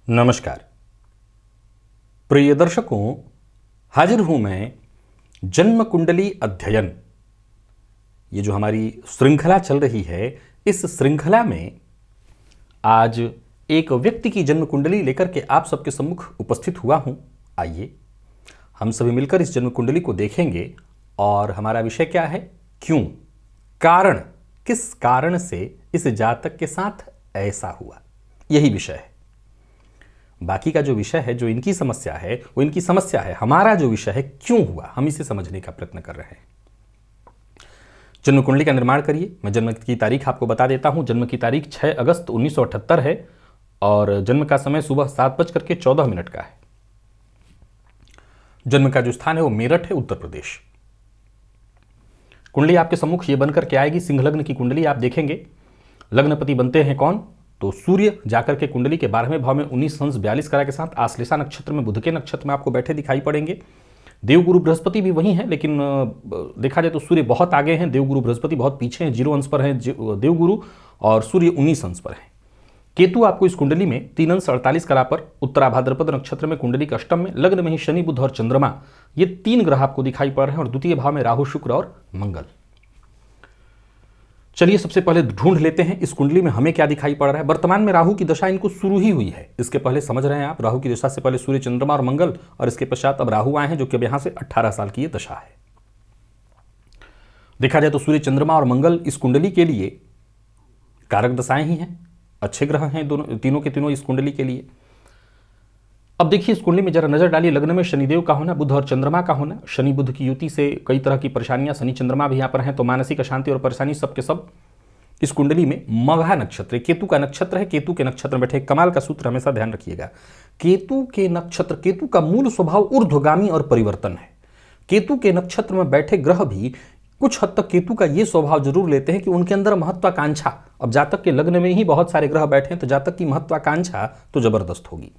नमस्कार प्रिय दर्शकों, हाजिर हूं मैं जन्म कुंडली अध्ययन। ये जो हमारी श्रृंखला चल रही है, इस श्रृंखला में आज एक व्यक्ति की जन्म कुंडली लेकर के आप सबके सम्मुख उपस्थित हुआ हूं। आइए हम सभी मिलकर इस जन्म कुंडली को देखेंगे और हमारा विषय क्या है, क्यों, कारण, किस कारण से इस जातक के साथ ऐसा हुआ, यही विषय है। बाकी का जो विषय है, जो इनकी समस्या है, वो इनकी समस्या है। हमारा जो विषय है, क्यों हुआ, हम इसे समझने का प्रयत्न कर रहे हैं। जन्म कुंडली का निर्माण करिए। मैं जन्म की तारीख आपको बता देता हूं। जन्म की तारीख 6 अगस्त 1978 है और जन्म का समय सुबह 7:14 का है। जन्म का जो स्थान है वो मेरठ है, उत्तर प्रदेश। कुंडली आपके सम्मुख ये बनकर के आएगी। सिंह लग्न की कुंडली आप देखेंगे। लग्नपति बनते हैं कौन, तो सूर्य जाकर के कुंडली के 12वें भाव में 19 कला के साथ आश्लेषा नक्षत्र में, बुध के नक्षत्र में आपको बैठे दिखाई पड़ेंगे। देवगुरु बृहस्पति भी वही है, लेकिन देखा जाए तो सूर्य बहुत आगे हैं, देवगुरु बृहस्पति बहुत पीछे हैं। 0 अंश पर हैं देवगुरु और सूर्य 19 अंश पर है। केतु आपको इस कुंडली में 3 अंश 48 कला पर उत्तरा भाद्रपद नक्षत्र में कुंडली के अष्टम में, लग्न में ही शनि, बुध और चंद्रमा, ये 3 ग्रह आपको दिखाई पड़ रहे हैं और द्वितीय भाव में राहु, शुक्र और मंगल। चलिए सबसे पहले ढूंढ लेते हैं इस कुंडली में हमें क्या दिखाई पड़ रहा है। वर्तमान में राहु की दशा इनको शुरू ही हुई है। इसके पहले समझ रहे हैं आप, राहु की दशा से पहले सूर्य, चंद्रमा और मंगल, और इसके पश्चात अब राहु आए हैं, जो कि अब यहां से 18 साल की ये दशा है। देखा जाए तो सूर्य, चंद्रमा और मंगल इस कुंडली के लिए कारक दशाएं ही हैं, अच्छे ग्रह हैं दोनों, तीनों के तीनों इस कुंडली के लिए। अब देखिए इस कुंडली में जरा नजर डालिए। लग्न में शनिदेव का होना, बुध और चंद्रमा का होना, शनि बुध की युति से कई तरह की परेशानियां, शनि चंद्रमा भी यहां पर हैं, तो मानसिक अशांति और परेशानी सबके सब इस कुंडली में। मघा नक्षत्र केतु का नक्षत्र है, केतु के नक्षत्र में बैठे। कमाल का सूत्र हमेशा ध्यान रखिएगा, केतु के नक्षत्र, केतु का मूल स्वभाव ऊर्ध्वगामी और परिवर्तन है। केतु के नक्षत्र में बैठे ग्रह भी कुछ हद तक केतु का ये स्वभाव जरूर लेते हैं कि उनके अंदर महत्वाकांक्षा, अब जातक के लग्न में ही बहुत सारे ग्रह बैठे हैं तो जातक की महत्वाकांक्षा तो जबरदस्त होगी।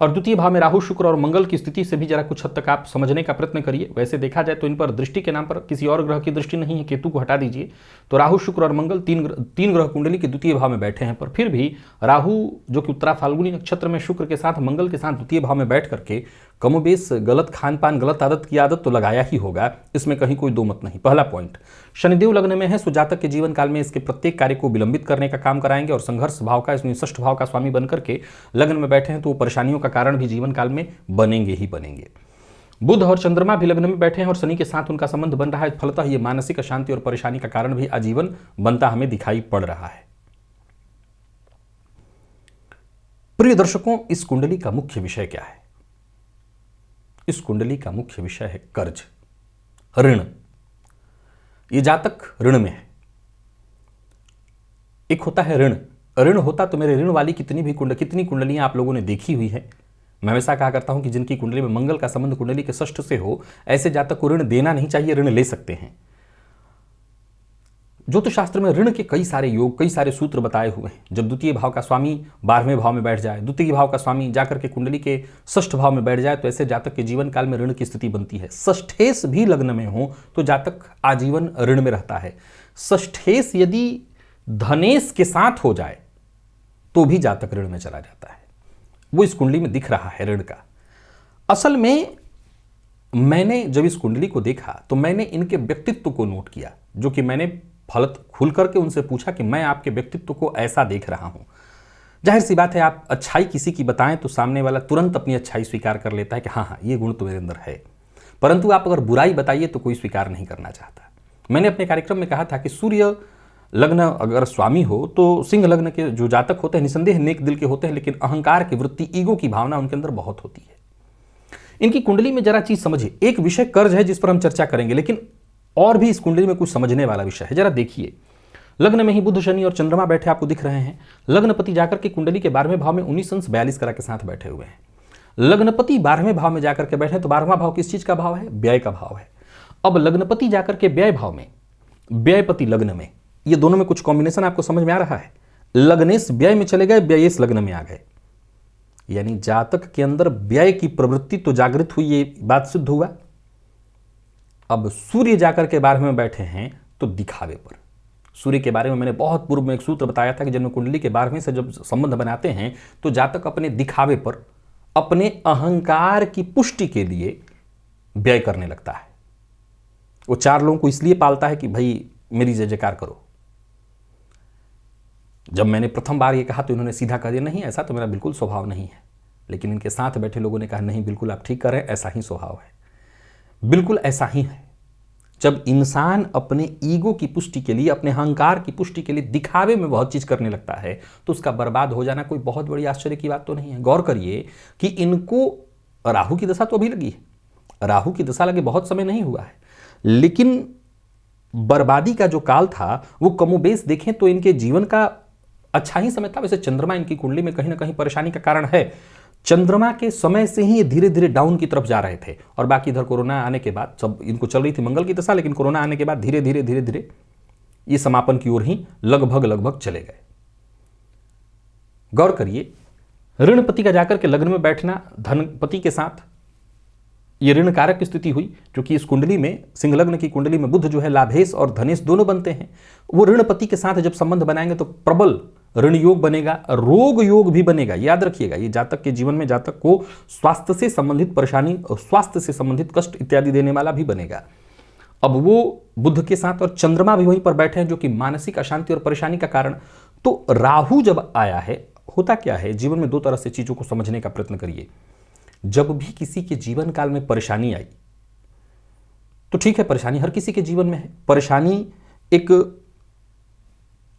और द्वितीय भाव में राहु, शुक्र और मंगल की स्थिति से भी जरा कुछ हद तक आप समझने का प्रयत्न करिए। वैसे देखा जाए तो इन पर दृष्टि के नाम पर किसी और ग्रह की दृष्टि नहीं है, केतु को हटा दीजिए तो राहु, शुक्र और मंगल तीन ग्रह कुंडली के द्वितीय भाव में बैठे हैं। पर फिर भी राहु जो कि उत्तरा फाल्गुनी नक्षत्र में शुक्र के साथ, मंगल के साथ द्वितीय भाव में बैठ करके कमोबेश गलत खान पान, गलत आदत की आदत तो लगाया ही होगा, इसमें कहीं कोई दो मत नहीं। पहला पॉइंट, शनिदेव लग्न में है, सो जातक के जीवन काल में इसके प्रत्येक कार्य को विलंबित करने का काम कराएंगे और संघर्ष भाव का, इसमें षष्ठ भाव का स्वामी बनकर के लग्न में बैठे हैं तो वो परेशानियों का कारण भी जीवन काल में बनेंगे ही बनेंगे। बुध और चंद्रमा भी लग्न में बैठे हैं और शनि के साथ उनका संबंध बन रहा है, फलतः ये मानसिक अशांति और परेशानी का कारण भी आजीवन बनता हमें दिखाई पड़ रहा है। प्रिय दर्शकों, इस कुंडली का मुख्य विषय क्या है? इस कुंडली का मुख्य विषय है कर्ज, ऋण। ये जातक ऋण में है। एक होता है ऋण, ऋण होता तो मेरे ऋण वाली कितनी कुंडलियां आप लोगों ने देखी हुई है। मैं हमेशा कहा करता हूं कि जिनकी कुंडली में मंगल का संबंध कुंडली के षष्ठ से हो, ऐसे जातक को ऋण देना नहीं चाहिए, ऋण ले सकते हैं। ज्योतिष शास्त्र में ऋण के कई सारे योग, कई सारे सूत्र बताए हुए हैं। जब द्वितीय भाव का स्वामी 12वें भाव में बैठ जाए, द्वितीय भाव का स्वामी जाकर के कुंडली के षष्ठ भाव में बैठ जाए तो ऐसे जातक के जीवन काल में ऋण की स्थिति बनती है। षष्ठेश भी लग्न में हो तो जातक आजीवन ऋण में रहता है। षष्ठेश यदि धनेश के साथ हो जाए तो भी जातक ऋण में चला जाता है। वो इस कुंडली में दिख रहा है ऋण का। असल में मैंने जब इस कुंडली को देखा तो मैंने इनके व्यक्तित्व को नोट किया, जो कि मैंने फलत खुल करके उनसे पूछा कि मैं आपके व्यक्तित्व को ऐसा देख रहा हूं। जाहिर सी बात है, आप अच्छाई किसी की बताएं तो सामने वाला तुरंत अपनी अच्छाई स्वीकार कर लेता है कि हाँ ये गुण तो मेरे अंदर है, परंतु आप अगर बुराई बताइए तो कोई स्वीकार नहीं करना चाहता। मैंने अपने कार्यक्रम में कहा था कि सूर्य लग्न अगर स्वामी हो तो सिंह लग्न के जो जातक होते हैं निसंदेह नेक दिल के होते हैं, लेकिन अहंकार की वृत्ति, ईगो की भावना उनके अंदर बहुत होती है। इनकी कुंडली में जरा चीज समझिए। एक विषय कर्ज है जिस पर हम चर्चा करेंगे, लेकिन और भी इस कुंडली में कुछ समझने वाला विषय है। जरा देखिए, लग्न में ही बुध, शनि और चंद्रमा बैठे आपको दिख रहे हैं। लग्नपति जाकर के कुंडली के 12वें भाव में 19 अंश 42 कला के साथ बैठे हुए हैं। लग्नपति 12वें भाव में जाकर के बैठे तो 12वां भाव किस चीज का भाव है? व्यय का भाव है। अब लग्नपति जाकर के व्यय भाव में, व्ययपति लग्न में, ये दोनों में कुछ कॉम्बिनेशन आपको समझ में आ रहा है। लग्नेश व्यय में चले गए, व्ययेश लग्न में आ गए, यानी जातक के अंदर व्यय की प्रवृत्ति तो जागृत हुई, ये बात सिद्ध हुआ। अब सूर्य जाकर के 12वें में बैठे हैं तो दिखावे पर, सूर्य के बारे में मैंने बहुत पूर्व में एक सूत्र बताया था कि जन्म कुंडली के 12वें से जब संबंध बनाते हैं तो जातक अपने दिखावे पर, अपने अहंकार की पुष्टि के लिए व्यय करने लगता है। वो 4 लोगों को इसलिए पालता है कि भाई मेरी जय जयकार करो। जब मैंने प्रथम बार ये कहा तो इन्होंने सीधा कह दिया, नहीं ऐसा तो मेरा बिल्कुल स्वभाव नहीं है। लेकिन इनके साथ बैठे लोगों ने कहा, नहीं बिल्कुल आप ठीक कर रहे हैं, ऐसा ही स्वभाव है, बिल्कुल ऐसा ही है। जब इंसान अपने ईगो की पुष्टि के लिए, अपने अहंकार की पुष्टि के लिए दिखावे में बहुत चीज करने लगता है तो उसका बर्बाद हो जाना कोई बहुत बड़ी आश्चर्य की बात तो नहीं है। गौर करिए कि इनको राहु की दशा तो अभी लगी है, राहु की दशा लगे बहुत समय नहीं हुआ है, लेकिन बर्बादी का जो काल था वो कमोबेश देखें तो इनके जीवन का अच्छा ही समय था। वैसे चंद्रमा इनकी कुंडली में कहीं ना कहीं परेशानी का कारण है। चंद्रमा के समय से ही ये धीरे धीरे डाउन की तरफ जा रहे थे और बाकी इधर कोरोना आने के बाद, सब इनको चल रही थी मंगल की दशा, लेकिन कोरोना आने के बाद धीरे धीरे ये समापन की ओर ही लगभग चले गए। गौर करिए, ऋणपति का जाकर के लग्न में बैठना धनपति के साथ, ये ऋण कारक की स्थिति हुई, क्योंकि इस कुंडली में, सिंह लग्न की कुंडली में बुध जो है लाभेश और धनेश दोनों बनते हैं। वो ऋणपति के साथ जब संबंध बनाएंगे तो प्रबल ऋण योग बनेगा, रोग योग भी बनेगा। याद रखिएगा, ये जातक के जीवन में जातक को स्वास्थ्य से संबंधित परेशानी और स्वास्थ्य से संबंधित कष्ट इत्यादि देने वाला भी बनेगा। अब वो बुध के साथ और चंद्रमा भी वहीं पर बैठे हैं जो कि मानसिक अशांति और परेशानी का कारण। तो राहु जब आया है, होता क्या है, जीवन में 2 तरह से चीजों को समझने का प्रयत्न करिए। जब भी किसी के जीवन काल में परेशानी आई तो ठीक है, परेशानी हर किसी के जीवन में है। परेशानी एक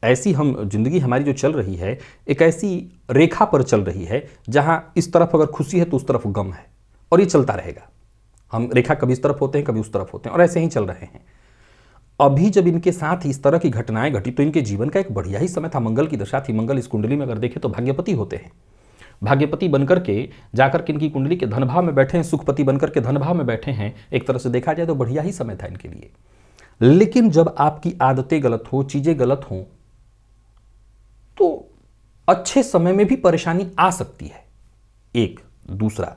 ऐसी, हम जिंदगी हमारी जो चल रही है एक ऐसी रेखा पर चल रही है जहां इस तरफ अगर खुशी है तो उस तरफ गम है, और ये चलता रहेगा। हम रेखा कभी इस तरफ होते हैं, कभी उस तरफ होते हैं, और ऐसे ही चल रहे हैं। अभी जब इनके साथ इस तरह की घटनाएं घटी तो इनके जीवन का एक बढ़िया ही समय था। मंगल की दशा थी, मंगल इस कुंडली में अगर देखें तो भाग्यपति होते हैं। भाग्यपति बनकर के जाकर के इनकी कुंडली के धनभाव में बैठे हैं, सुखपति बनकर के धनभाव में बैठे हैं। एक तरह से देखा जाए तो बढ़िया ही समय था इनके लिए। लेकिन जब आपकी आदतें गलत हो, चीजें गलत हो, तो अच्छे समय में भी परेशानी आ सकती है। एक दूसरा,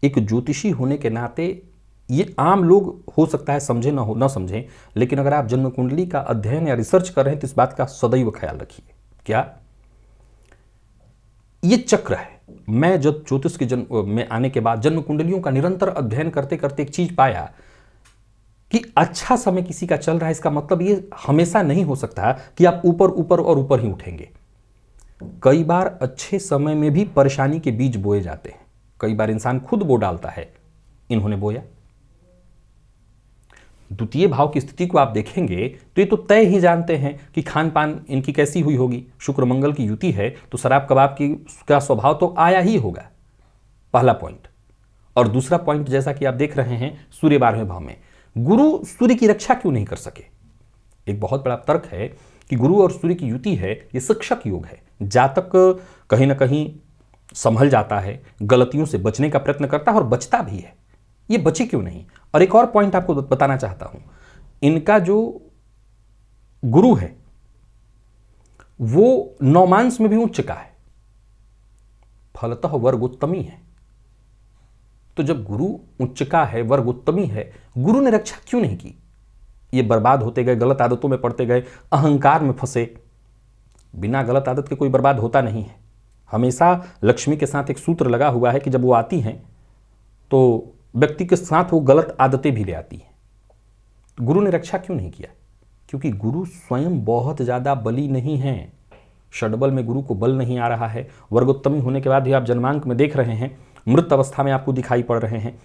एक ज्योतिषी होने के नाते ये आम लोग हो सकता है समझे ना समझें, लेकिन अगर आप जन्म कुंडली का अध्ययन या रिसर्च कर रहे हैं तो इस बात का सदैव ख्याल रखिए। क्या ये चक्र है? मैं जब ज्योतिष के जन्म में आने के बाद जन्म कुंडलियों का निरंतर अध्ययन करते करते एक चीज पाया कि अच्छा समय किसी का चल रहा है, इसका मतलब ये हमेशा नहीं हो सकता कि आप ऊपर ऊपर और ऊपर ही उठेंगे। कई बार अच्छे समय में भी परेशानी के बीज बोए जाते हैं, कई बार इंसान खुद बो डालता है। इन्होंने बोया। द्वितीय भाव की स्थिति को आप देखेंगे तो ये तो तय ही जानते हैं कि खान पान इनकी कैसी हुई होगी। शुक्र मंगल की युति है तो शराब कबाब की का स्वभाव तो आया ही होगा, पहला पॉइंट। और दूसरा पॉइंट, जैसा कि आप देख रहे हैं, सूर्य 12वें भाव में, गुरु सूर्य की रक्षा क्यों नहीं कर सके? एक बहुत बड़ा तर्क है कि गुरु और सूर्य की युति है, ये शिक्षक योग है। जातक कहीं ना कहीं संभल जाता है, गलतियों से बचने का प्रयत्न करता है और बचता भी है। ये बचे क्यों नहीं? और एक और पॉइंट आपको बताना चाहता हूं, इनका जो गुरु है वो नौमांस में भी उच्च का है, फलतः वर्गोत्तमी है। तो जब गुरु उच्च का है, वर्गोत्तमी है, गुरु ने रक्षा क्यों नहीं की? ये बर्बाद होते गए, गलत आदतों में पड़ते गए, अहंकार में फंसे। बिना गलत आदत के कोई बर्बाद होता नहीं है। हमेशा लक्ष्मी के साथ एक सूत्र लगा हुआ है कि जब वो आती हैं तो व्यक्ति के साथ वो गलत आदतें भी ले आती हैं। गुरु ने रक्षा क्यों नहीं किया? क्योंकि गुरु स्वयं बहुत ज्यादा बली नहीं है। षडबल में गुरु को बल नहीं आ रहा है। वर्गोत्तमी होने के बाद भी आप जन्मांक में देख रहे हैं, मृत अवस्था में आपको दिखाई पड़ रहे हैं।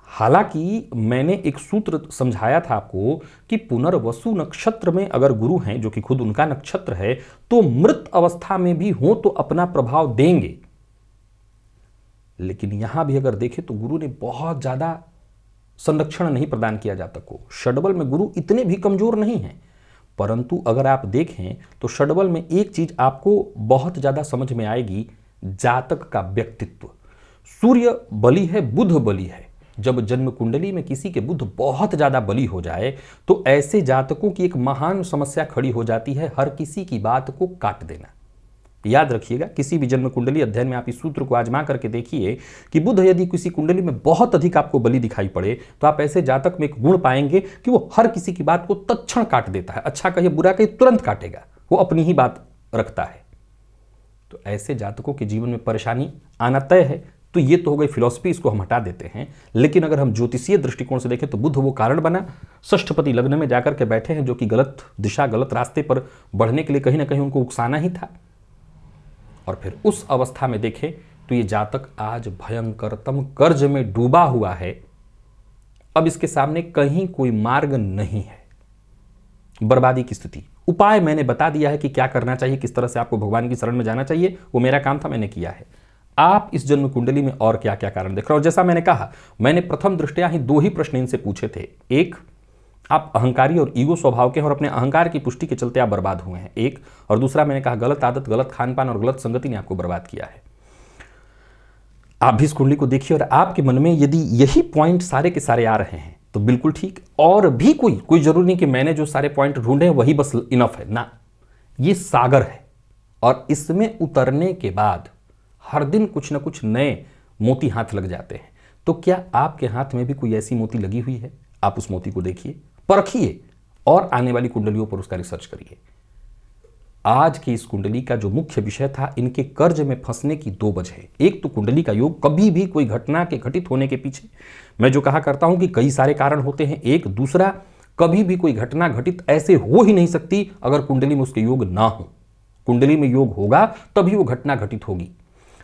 हालांकि मैंने एक सूत्र समझाया था आपको कि पुनर्वसु नक्षत्र में अगर गुरु हैं, जो कि खुद उनका नक्षत्र है, तो मृत अवस्था में भी हो तो अपना प्रभाव देंगे। लेकिन यहां भी अगर देखें तो गुरु ने बहुत ज्यादा संरक्षण नहीं प्रदान किया जातक को। षडबल में गुरु इतने भी कमजोर नहीं हैं, परंतु अगर आप देखें तो षडबल में एक चीज आपको बहुत ज्यादा समझ में आएगी, जातक का व्यक्तित्व। सूर्य बली है, बुध बली है। जब जन्म कुंडली में किसी के बुध बहुत ज्यादा बली हो जाए तो ऐसे जातकों की एक महान समस्या खड़ी हो जाती है, हर किसी की बात को काट देना। याद रखिएगा, किसी भी जन्म कुंडली अध्ययन में आप इस सूत्र को आजमा करके देखिए कि बुध यदि किसी कुंडली में बहुत अधिक आपको बली दिखाई पड़े तो आप ऐसे जातक में एक गुण पाएंगे कि वो हर किसी की बात को तत्क्षण काट देता है। अच्छा कहिए बुरा कहिए तुरंत काटेगा, वो अपनी ही बात रखता है। तो ऐसे जातकों के जीवन में परेशानी आना तय है। तो ये तो हो गई फिलॉसफी, इसको हम हटा देते हैं। लेकिन अगर हम ज्योतिषीय दृष्टिकोण से देखें तो बुध वो कारण बना, षष्ठपति लग्न में जाकर के बैठे हैं, जो कि गलत दिशा गलत रास्ते पर बढ़ने के लिए कहीं ना कहीं उनको उकसाना ही था। और फिर उस अवस्था में देखें तो ये जातक आज भयंकरतम कर्ज में डूबा हुआ है। अब इसके सामने कहीं कोई मार्ग नहीं है, बर्बादी की स्थिति। उपाय मैंने बता दिया है कि क्या करना चाहिए, किस तरह से आपको भगवान की शरण में जाना चाहिए, वो मेरा काम था, मैंने किया है। आप इस जन्म कुंडली में और क्या क्या कारण देख रहे हो। और जैसा मैंने कहा, मैंने प्रथम दृष्टया ही 2 ही प्रश्न इनसे पूछे थे। एक, आप अहंकारी और ईगो स्वभाव के हैं और अपने अहंकार की पुष्टि के चलते आप बर्बाद हुए हैं, एक। और दूसरा मैंने कहा गलत आदत, गलत खान पान और गलत संगति ने आपको बर्बाद किया है। आप भी इस कुंडली को देखिए और आपके मन में यदि यही पॉइंट सारे के सारे आ रहे हैं तो बिल्कुल ठीक। और भी कोई जरूरी नहीं कि मैंने जो सारे पॉइंट ढूंढे वही बस इनफ है ना। ये सागर है और इसमें उतरने के बाद हर दिन कुछ ना कुछ नए मोती हाथ लग जाते हैं। तो क्या आपके हाथ में भी कोई ऐसी मोती लगी हुई है? आप उस मोती को देखिए, परखिए और आने वाली कुंडलियों पर उसका रिसर्च करिए। आज की इस कुंडली का जो मुख्य विषय था, इनके कर्ज में फंसने की 2 वजह। एक तो कुंडली का योग, कभी भी कोई घटना के घटित होने के पीछे मैं जो कहा करता हूं कि कई सारे कारण होते हैं। एक, दूसरा, कभी भी कोई घटना घटित ऐसे हो ही नहीं सकती अगर कुंडली में उसके योग ना हो। कुंडली में योग होगा तभी वो घटना घटित होगी।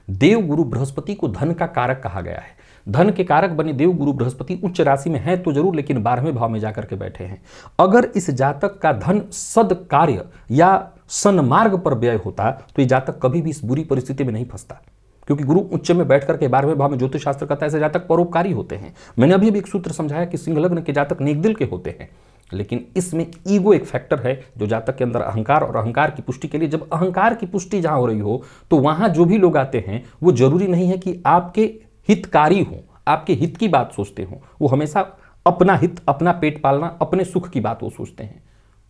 देव गुरु बृहस्पति को धन का कारक कहा गया है। धन के कारक बने देव गुरु बृहस्पति उच्च राशि में है तो जरूर, लेकिन 12वें भाव में जाकर के बैठे हैं। अगर इस जातक का धन सद्कार्य या सन्मार्ग पर व्यय होता तो ये जातक कभी भी इस बुरी परिस्थिति में नहीं फंसता, क्योंकि गुरु उच्च में बैठ करके 12वें भाव में ज्योतिष शास्त्र कहता है ऐसे जातक परोपकारी होते हैं। मैंने अभी भी एक सूत्र समझाया कि सिंह लग्न के जातक नेक दिल के होते हैं, लेकिन इसमें ईगो एक फैक्टर है जो जातक के अंदर अहंकार, और अहंकार की पुष्टि के लिए जब अहंकार की पुष्टि जहां हो रही हो तो वहां जो भी लोग आते हैं वो जरूरी नहीं है कि आपके हितकारी हो, आपके हित की बात सोचते हो। वो हमेशा अपना हित, अपना पेट पालना, अपने सुख की बात वो सोचते हैं।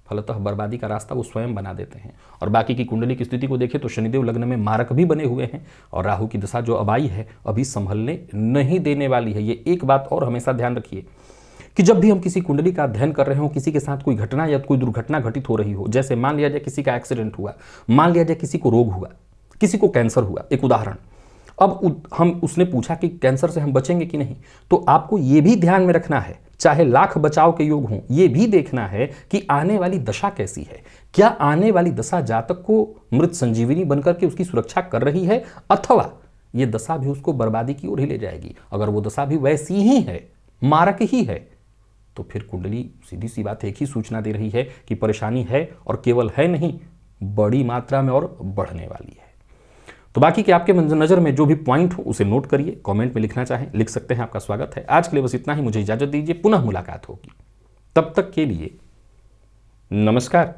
फलतः बर्बादी का रास्ता वो स्वयं बना देते हैं। और बाकी की कुंडली की स्थिति को देखें तो शनिदेव लग्न में मारक भी बने हुए हैं और राहु की दशा जो अब आई है अभी संभलने नहीं देने वाली है। ये एक बात और हमेशा ध्यान रखिए कि जब भी हम किसी कुंडली का अध्ययन कर रहे हो, किसी के साथ कोई घटना या कोई दुर्घटना घटित हो रही हो, जैसे मान लिया जाए किसी का एक्सीडेंट हुआ, मान लिया जाए किसी को रोग हुआ, किसी को कैंसर हुआ, एक उदाहरण। अब हम उसने पूछा कि कैंसर से हम बचेंगे कि नहीं, तो आपको यह भी ध्यान में रखना है, चाहे लाख बचाव के योग हों, यह भी देखना है कि आने वाली दशा कैसी है। क्या आने वाली दशा जातक को मृत संजीवनी बनकर के उसकी सुरक्षा कर रही है, अथवा यह दशा भी उसको बर्बादी की ओर ही ले जाएगी। अगर वो दशा भी वैसी ही है, मारक ही है, तो फिर कुंडली सीधी सी बात एक ही सूचना दे रही है कि परेशानी है, और केवल है नहीं, बड़ी मात्रा में और बढ़ने वाली है। तो बाकी के आपके नज़र में जो भी पॉइंट हो उसे नोट करिए, कमेंट में लिखना चाहें लिख सकते हैं, आपका स्वागत है। आज के लिए बस इतना ही, मुझे इजाजत दीजिए, पुनः मुलाकात होगी। तब तक के लिए नमस्कार।